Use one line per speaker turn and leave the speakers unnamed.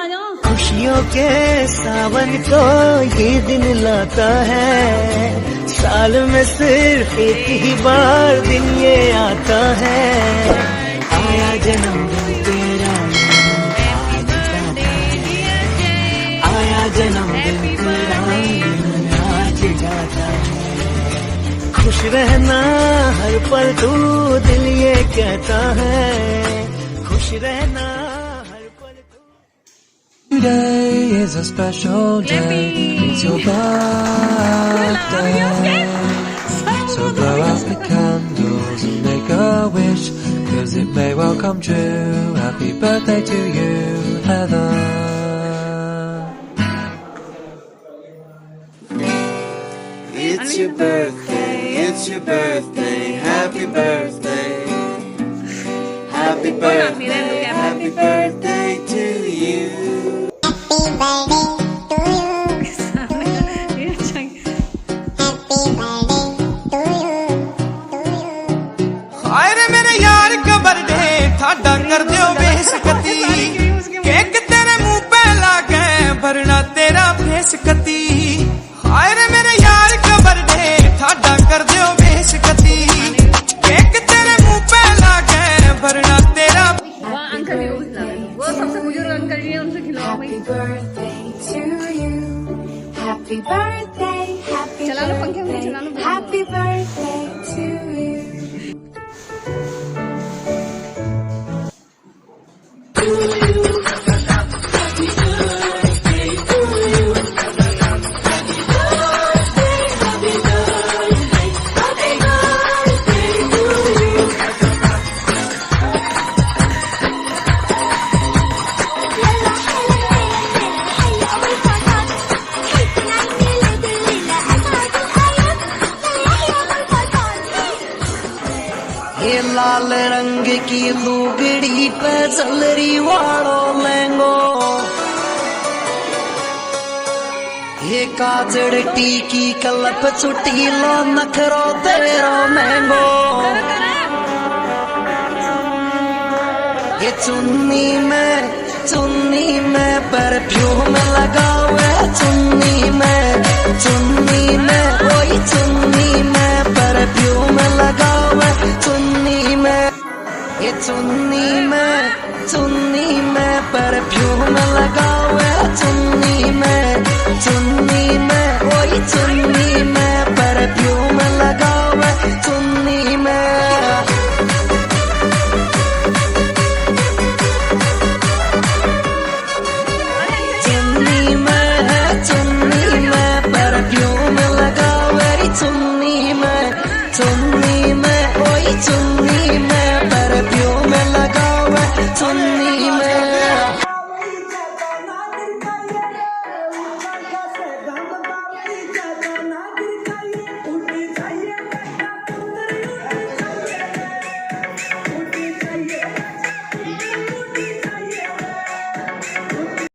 खुशियों के सावन को ये दिन लाता है, साल में सिर्फ एक ही बार दिन ये आता है। आया जन्मदिन तेरा आज जाता है, आया जन्मदिन तेरा आज जाता है। खुश रहना हर पल तू दिल ये कहता है, खुश रहना।
Today is a special day, it's your birthday. So blow out the candles and make a wish, 'cause it may well come true. Happy birthday to you, Heather.
It's your birthday, it's your birthday, happy birthday. Happy birthday, happy birthday to you.
थाडा कर दियो बेसकती, cake तेरे मुंह पे लागे भरना तेरा face कती। हाय रे मेरे यार का बर्थडे, थाडा कर दियो बेसकती, केक तेरे मुंह पे लागे भरना तेरा।
अंकल भी वो सबसे बुजुर्ग अंकल जी है, उनसे खिलाओ भाई।
Happy birthday,
चला लो पंखे में, चला लो।
happy birthday to you.
ये लाल रंग की लुगड़ी पे चलरी वालो लहंगो, ये काजड़ टीकी कलप छुट्टी लो नखरो तेरो महंगो। ये चुन्नी में परफ्यूम लगा हुआ, चुन्नी में वही चुन्नी में परफ्यूम लगा हुआ, चुन्नी में, ये चुन्नी में परफ्यूम